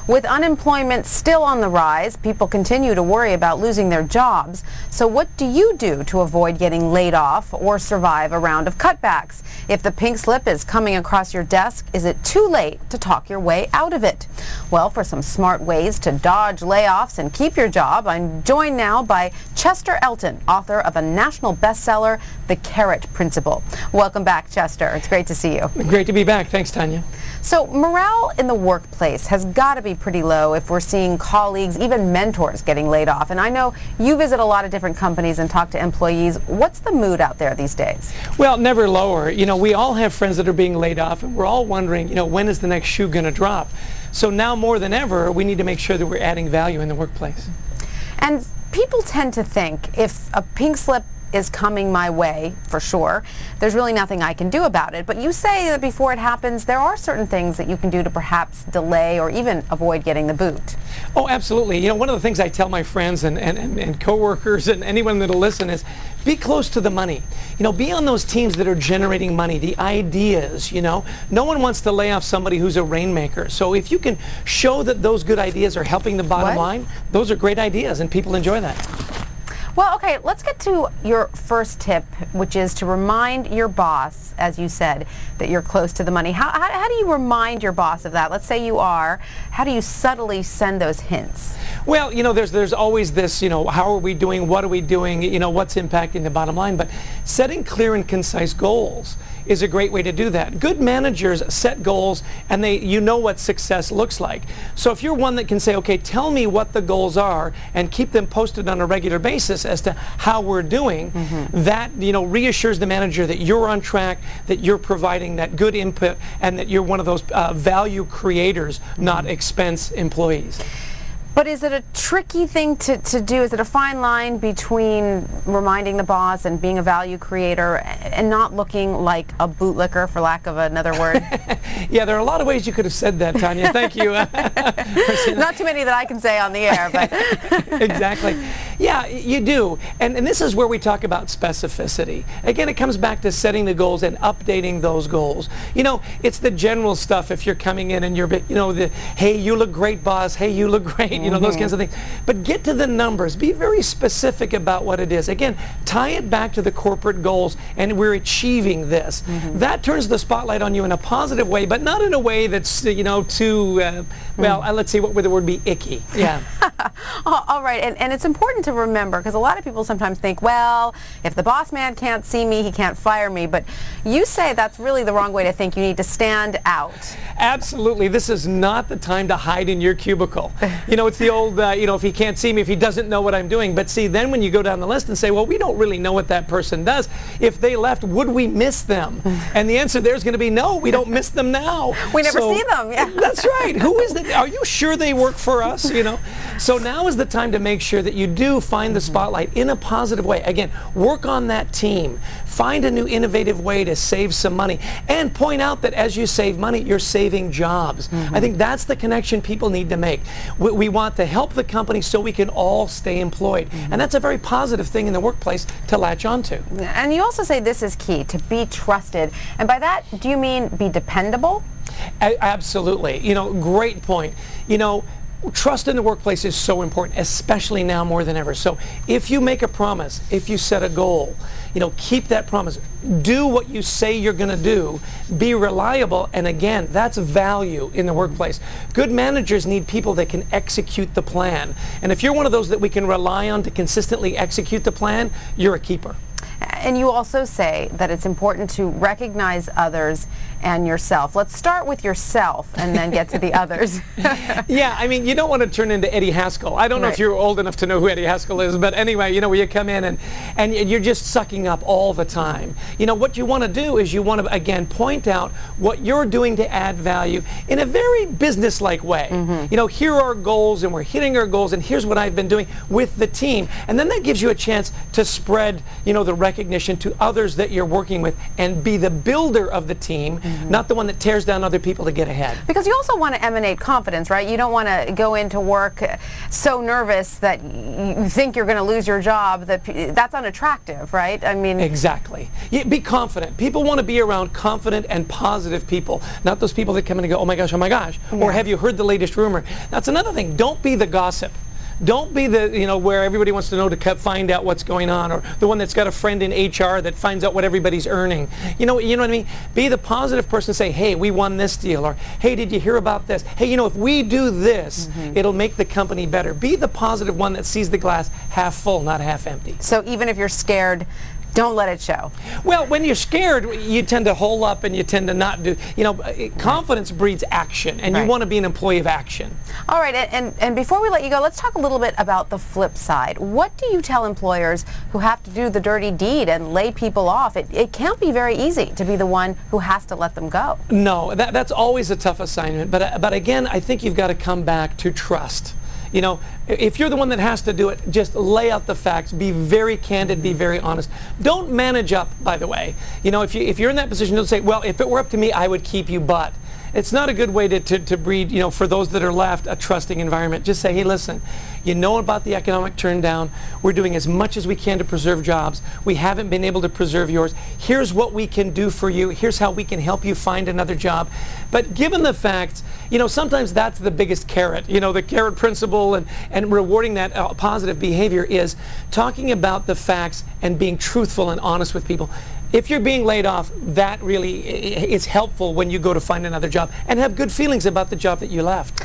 With unemployment still on the rise, people continue to worry about losing their jobs. So what do you do to avoid getting laid off or survive a round of cutbacks? If the pink slip is coming across your desk, is it too late to talk your way out of it? Well, for some smart ways to dodge layoffs and keep your job, I'm joined now by Chester Elton, author of a national bestseller, The Carrot Principle. Welcome back, Chester. It's great to see you. Great to be back. Thanks, Tanya. So morale in the workplace has got to be pretty low if we're seeing colleagues, even mentors, getting laid off. And I know you visit a lot of different companies and talk to employees. What's the mood out there these days? Well, never lower. You know, we all have friends that are being laid off, and we're all wondering, you know, when is the next shoe going to drop? So now more than ever, we need to make sure that we're adding value in the workplace. And people tend to think if a pink slip is coming my way, for sure, there's really nothing I can do about it. But you say that before it happens, there are certain things that you can do to perhaps delay or even avoid getting the boot. Oh, absolutely. You know, one of the things I tell my friends and coworkers and anyone that'll listen is be close to the money. You know, be on those teams that are generating money, the ideas, you know. No one wants to lay off somebody who's a rainmaker. So if you can show that those good ideas are helping the bottom line, those are great ideas and people enjoy that. Well, okay, let's get to your first tip, which is to remind your boss, as you said, that you're close to the money. How do you remind your boss of that? Let's say you are. How do you subtly send those hints? Well, you know, there's always this, you know, how are we doing, what are we doing, you know, what's impacting the bottom line. But setting clear and concise goals is a great way to do that. Good managers set goals and you know what success looks like. So if you're one that can say, okay, tell me what the goals are and keep them posted on a regular basis as to how we're doing, that, you know, reassures the manager that you're on track, that you're providing that good input, and that you're one of those value creators, not expense employees. But is it a tricky thing to do? Is it a fine line between reminding the boss and being a value creator and not looking like a bootlicker, for lack of another word? Yeah, there are a lot of ways you could have said that, Tanya. Thank you. Not too many that I can say on the air, but... Exactly. Yeah, you do. And this is where we talk about specificity. Again, it comes back to setting the goals and updating those goals. You know, it's the general stuff if you're coming in and you're, you know, hey, you look great, boss. Hey, you look great. You know, those kinds of things. But get to the numbers. Be very specific about what it is. Again, tie it back to the corporate goals, and we're achieving this. That turns the spotlight on you in a positive way, but not in a way that's, you know, too, well, let's see, what would the word be? Icky. Yeah. All right, and it's important to remember, because a lot of people sometimes think, well, if the boss man can't see me, he can't fire me. But you say that's really the wrong way to think. You need to stand out. Absolutely. This is not the time to hide in your cubicle. You know, it's the old, you know, if he can't see me, if he doesn't know what I'm doing. But see, then when you go down the list and say, well, we don't really know what that person does. If they left, would we miss them? And the answer there is going to be no, we don't miss them now. We never see them. Yeah. That's right. Who is that? Are you sure they work for us? You know? So now is the time to make sure that you do find the spotlight in a positive way. Again, work on that team. Find a new innovative way to save some money, and point out that as you save money, you're saving jobs. I think that's the connection people need to make. We want to help the company so we can all stay employed. And that's a very positive thing in the workplace to latch onto. And you also say this is key, to be trusted. And by that, do you mean be dependable? Absolutely. You know, great point. You know, trust in the workplace is so important, especially now more than ever. So if you make a promise, if you set a goal, you know, keep that promise. Do what you say you're going to do. Be reliable. And again, that's value in the workplace. Good managers need people that can execute the plan. And if you're one of those that we can rely on to consistently execute the plan, you're a keeper. And you also say that it's important to recognize others and yourself. Let's start with yourself and then get to the others. Yeah, I mean, you don't want to turn into Eddie Haskell. I don't know if you're old enough to know who Eddie Haskell is, but anyway, you know, where you come in and you're just sucking up all the time. You know, what you want to do is you want to, again, point out what you're doing to add value in a very business-like way. You know, here are our goals, and we're hitting our goals, and here's what I've been doing with the team. And then that gives you a chance to spread, you know, the recognition recognition to others that you're working with, and be the builder of the team, not the one that tears down other people to get ahead. Because you also want to emanate confidence, right? You don't want to go into work so nervous that you think you're going to lose your job. That's unattractive, right? I mean, exactly. Be confident. People want to be around confident and positive people, not those people that come in and go, oh my gosh, or have you heard the latest rumor? That's another thing. Don't be the gossip. Don't be the, where everybody wants to know to find out what's going on, or the one that's got a friend in HR that finds out what everybody's earning. You know what I mean? Be the positive person. Say, hey, we won this deal, or hey, did you hear about this? Hey, if we do this, it'll make the company better. Be the positive one that sees the glass half full, not half empty. So even if you're scared, don't let it show. Well, when you're scared, you tend to hole up and you tend to not do, confidence breeds action, and you want to be an employee of action. All right, and before we let you go, let's talk a little bit about the flip side. What do you tell employers who have to do the dirty deed and lay people off? It can't be very easy to be the one who has to let them go. No, that's always a tough assignment, but again, I think you've got to come back to trust. If you're the one that has to do it, just lay out the facts, be very candid, be very honest. Don't manage up, by the way. If you're in that position, don't say, well, if it were up to me, I would keep you, but. It's not a good way to breed, for those that are left, a trusting environment. Just say, hey, listen, about the economic turndown. We're doing as much as we can to preserve jobs. We haven't been able to preserve yours. Here's what we can do for you. Here's how we can help you find another job. But given the facts, sometimes that's the biggest carrot. The carrot principle and rewarding that positive behavior is talking about the facts and being truthful and honest with people. If you're being laid off, that really is helpful when you go to find another job, and have good feelings about the job that you left.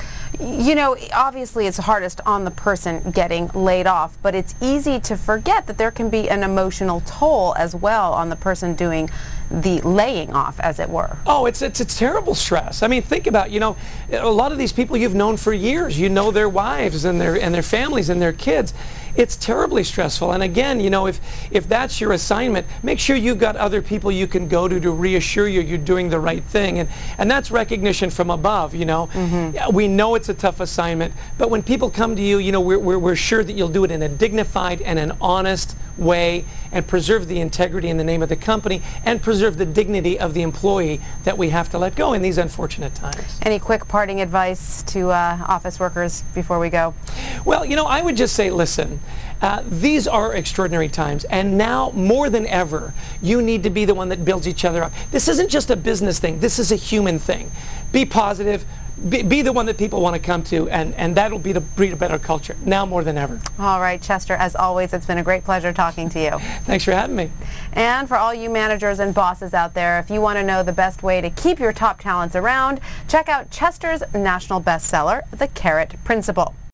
Obviously it's hardest on the person getting laid off, but it's easy to forget that there can be an emotional toll as well on the person doing the laying off, as it were. Oh, it's terrible stress. I mean, think about, a lot of these people you've known for years. You know their wives and their families and their kids. It's terribly stressful. And again, if that's your assignment, make sure you've got other people you can go to reassure you you're doing the right thing. And that's recognition from above, We know it's a tough assignment, but when people come to you, we're sure that you'll do it in a dignified and an honest way, and preserve the integrity in the name of the company, and preserve the dignity of the employee that we have to let go in these unfortunate times. Any quick parting advice to office workers before we go? Well, I would just say, listen, these are extraordinary times, and now more than ever, you need to be the one that builds each other up. This isn't just a business thing. This is a human thing. Be positive. Be the one that people want to come to, and that'll breed a better culture, now more than ever. All right, Chester, as always, it's been a great pleasure talking to you. Thanks for having me. And for all you managers and bosses out there, if you want to know the best way to keep your top talents around, check out Chester's national bestseller, The Carrot Principle.